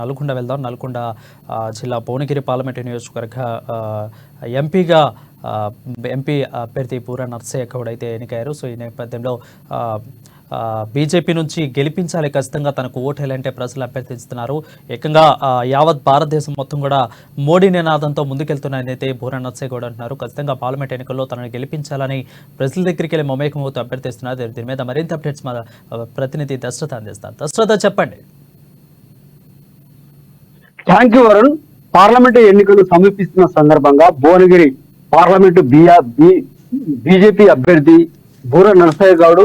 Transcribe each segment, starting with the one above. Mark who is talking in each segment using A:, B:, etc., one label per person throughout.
A: నల్గొండ వెళ్దాం. నల్గొండ జిల్లా భువనగిరి పార్లమెంటు నియోజకవర్గ ఎంపీగా ఎంపీ అభ్యర్థి బూర నర్సయ్య గౌడ్ అయితే ఎన్నికయ్యారు. సో ఈ నేపథ్యంలో బీజేపీ నుంచి గెలిపించాలి, ఖచ్చితంగా తనకు ఓటేయాలంటే ప్రజలు అభ్యర్థిస్తున్నారు. ఏకంగా యావత్ భారతదేశం మొత్తం కూడా మోడీ నినాదంతో ముందుకెళ్తున్నాయనైతే బూర నర్సయ్య గౌడ్ అంటున్నారు. ఖచ్చితంగా పార్లమెంట్ ఎన్నికల్లో తనను గెలిపించాలని ప్రజల దగ్గరికి వెళ్ళి మమేకమవుతూ అభ్యర్థిస్తున్నారు. దీని మీద మరింత అప్డేట్స్ మా ప్రతినిధి దశరథ అందిస్తారు. దశరథ, చెప్పండి.
B: Thank you Varun. పార్లమెంటు ఎన్నికలు సమీపిస్తున్న సందర్భంగా భువనగిరి పార్లమెంటు బీజేపీ అభ్యర్థి బూర నరసయ్య గౌడ్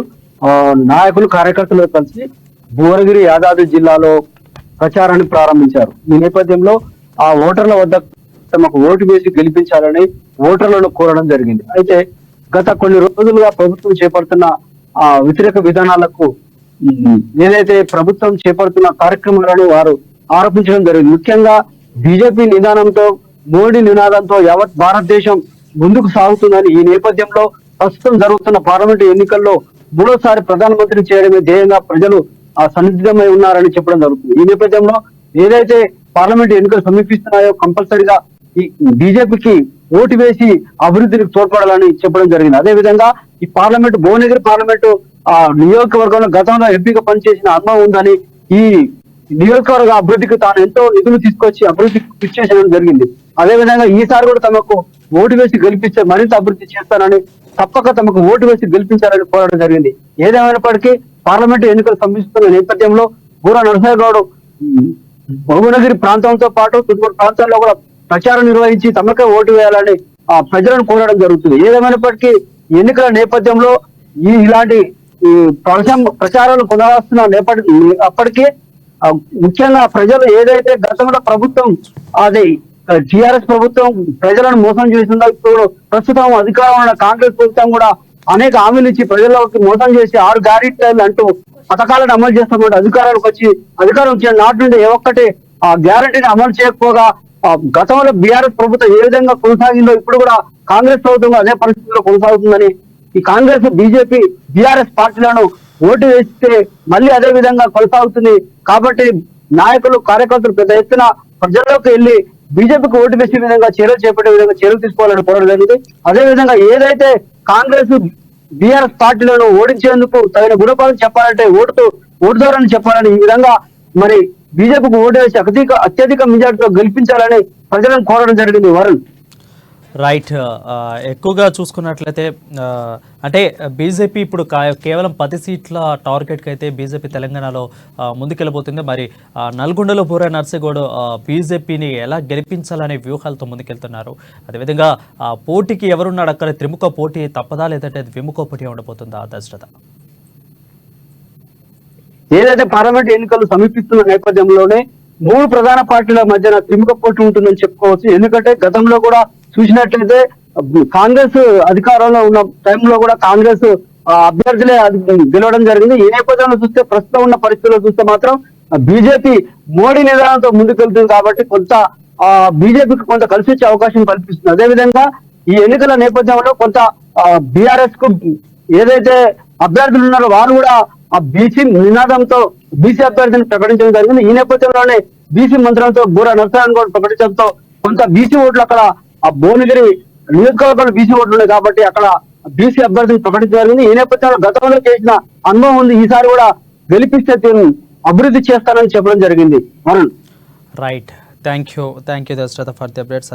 B: నాయకులు కార్యకర్తలు కలిసి భువనగిరి యాదాద్రి జిల్లాలో ప్రచారాన్ని ప్రారంభించారు. ఈ నేపథ్యంలో ఆ ఓటర్ల వద్ద తమకు ఓటు వేసి గెలిపించాలని ఓటర్లను కోరడం జరిగింది. అయితే గత కొన్ని రోజులుగా ప్రభుత్వం చేపడుతున్న వ్యతిరేక విధానాలకు ఏదైతే ప్రభుత్వం చేపడుతున్న కార్యక్రమాలను వారు ఆరోపించడం జరిగింది. ముఖ్యంగా బీజేపీ నిదానంతో, మోడీ నినాదంతో యావత్ భారతదేశం ముందుకు సాగుతుందని, ఈ నేపథ్యంలో ప్రస్తుతం జరుగుతున్న పార్లమెంటు ఎన్నికల్లో మూడోసారి ప్రధానమంత్రి చేయడమే ధ్యేయంగా ప్రజలు సన్నిహితమై ఉన్నారని చెప్పడం జరుగుతుంది. ఈ నేపథ్యంలో ఏదైతే పార్లమెంటు ఎన్నికలు సమీపిస్తున్నాయో కంపల్సరిగా ఈ బీజేపీకి ఓటు వేసి అభివృద్ధికి తోడ్పడాలని చెప్పడం జరిగింది. అదే విధంగా ఈ పార్లమెంటు భువనగిరి పార్లమెంటు నియోజకవర్గంలో గతంలో ఎంపీగా పనిచేసిన అనుభవం ఉందని, ఈ నియోజకవర్గ అభివృద్ధికి తాను ఎంతో నిధులు తీసుకొచ్చి అభివృద్ధికి కృషి చేయడం జరిగింది. అదేవిధంగా ఈసారి కూడా తమకు ఓటు వేసి గెలిపిస్తే మరింత అభివృద్ధి చేస్తానని, తప్పక తమకు ఓటు వేసి గెలిపించాలని కోరడం జరిగింది. ఏదేమైనప్పటికీ పార్లమెంటు ఎన్నికలు సమీపిస్తున్న నేపథ్యంలో బూర నరసయ్య గౌడ్ భువనగిరి ప్రాంతంతో పాటు చుట్టూరు ప్రాంతాల్లో కూడా ప్రచారం నిర్వహించి తమకే ఓటు వేయాలని ప్రజలను కోరడం జరుగుతుంది. ఏదేమైనప్పటికీ ఎన్నికల నేపథ్యంలో ఇలాంటి ప్రచారాలు కొనసాగుతున్న అప్పటికీ ముఖ్యంగా ప్రజలు ఏదైతే గతంలో ప్రభుత్వం అది టిఆర్ఎస్ ప్రభుత్వం ప్రజలను మోసం చేసిందో, ఇప్పుడు ప్రస్తుతం అధికారం ఉన్న కాంగ్రెస్ ప్రభుత్వం కూడా అనేక హామీలు ఇచ్చి ప్రజల్లోకి మోసం చేసి 6 గ్యారెంటీలు అంటూ పథకాలను అమలు చేస్తున్నప్పుడు అధికారానికి వచ్చి అధికారం వచ్చిన నాటి నుండి ఏ ఒక్కటి ఆ గ్యారెంటీని అమలు చేయకపోగా గతంలో బీఆర్ఎస్ ప్రభుత్వం ఏ విధంగా కొనసాగిందో ఇప్పుడు కూడా కాంగ్రెస్ ప్రభుత్వం అదే పరిస్థితిలో కొనసాగుతుందని, ఈ కాంగ్రెస్ బీజేపీ బీఆర్ఎస్ పార్టీలను ఓటు వేస్తే మళ్ళీ అదే విధంగా కొనసాగుతుంది. కాబట్టి నాయకులు కార్యకర్తలు పెద్ద ఎత్తున ప్రజల్లోకి వెళ్లి బీజేపీకి ఓటు వేసే విధంగా చర్యలు చేపట్టే విధంగా చర్యలు తీసుకోవాలని కోరడం జరిగింది. అదే విధంగా ఏదైతే కాంగ్రెస్ బీఆర్ఎస్ పార్టీలను ఓడించేందుకు తగిన గుణపాఠం చెప్పాలంటే ఓటు ద్వారా చెప్పాలని, ఈ విధంగా మరి బీజేపీకి ఓటు వేసి అత్యధిక మెజార్టీతో గెలిపించాలని ప్రజలను కోరడం జరిగింది. వరుణ్,
A: రైట్. ఎక్కువగా చూసుకున్నట్లయితే అంటే బీజేపీ ఇప్పుడు కేవలం 10 సీట్ల టార్గెట్కి అయితే బీజేపీ తెలంగాణలో ముందుకెళ్ళబోతుంది. మరి నల్గొండలో బూర నర్సయ్య గౌడ్ బీజేపీని ఎలా గెలిపించాలనే వ్యూహాలతో ముందుకెళ్తున్నారు. అదేవిధంగా పోటీకి ఎవరున్నాడు అక్కడ? త్రిముఖ పోటీ తప్పదా, లేదంటే ద్విముఖ పోటీ ఉండబోతుందా? దశరథ,
B: ఏదైతే పార్లమెంట్ ఎన్నికలు సమీపిస్తున్న నేపథ్యంలోనే 3 ప్రధాన పార్టీల మధ్యన త్రిముఖ పోటీ ఉంటుందని చెప్పుకోవచ్చు. ఎందుకంటే గతంలో కూడా చూసినట్లయితే కాంగ్రెస్ అధికారంలో ఉన్న టైంలో కూడా కాంగ్రెస్ అభ్యర్థులే గెలవడం జరిగింది. ఈ నేపథ్యంలో చూస్తే ప్రస్తుతం ఉన్న పరిస్థితుల్లో చూస్తే మాత్రం బీజేపీ మోడీ నిదానంతో ముందుకెళ్తుంది కాబట్టి కొంత బీజేపీకి కొంత కలిసి వచ్చే అవకాశం కల్పిస్తుంది. అదేవిధంగా ఈ ఎన్నికల నేపథ్యంలో కొంత బీఆర్ఎస్ కు ఏదైతే అభ్యర్థులు ఉన్నారో వారు కూడా ఆ బీసీ నినాదంతో బీసీ అభ్యర్థిని ప్రకటించడం జరిగింది. ఈ నేపథ్యంలోనే బీసీ మంత్రంతో బూర నరసయ్య గౌడ్ ప్రకటించడంతో కొంత బీసీ ఓట్లు అక్కడ ఆ భువనగిరి నియోజకవర్గంలో బీసీ ఓట్లు ఉన్నాయి కాబట్టి అక్కడ బీసీ అభ్యర్థిని ప్రకటించడం జరిగింది. ఈ నేపథ్యంలో గతంలో చేసిన అనుభవం ఉంది, ఈసారి కూడా గెలిపిస్తే అభివృద్ధి చేస్తానని చెప్పడం జరిగింది. Varun,
A: right. Thank you Dasharath for the updates.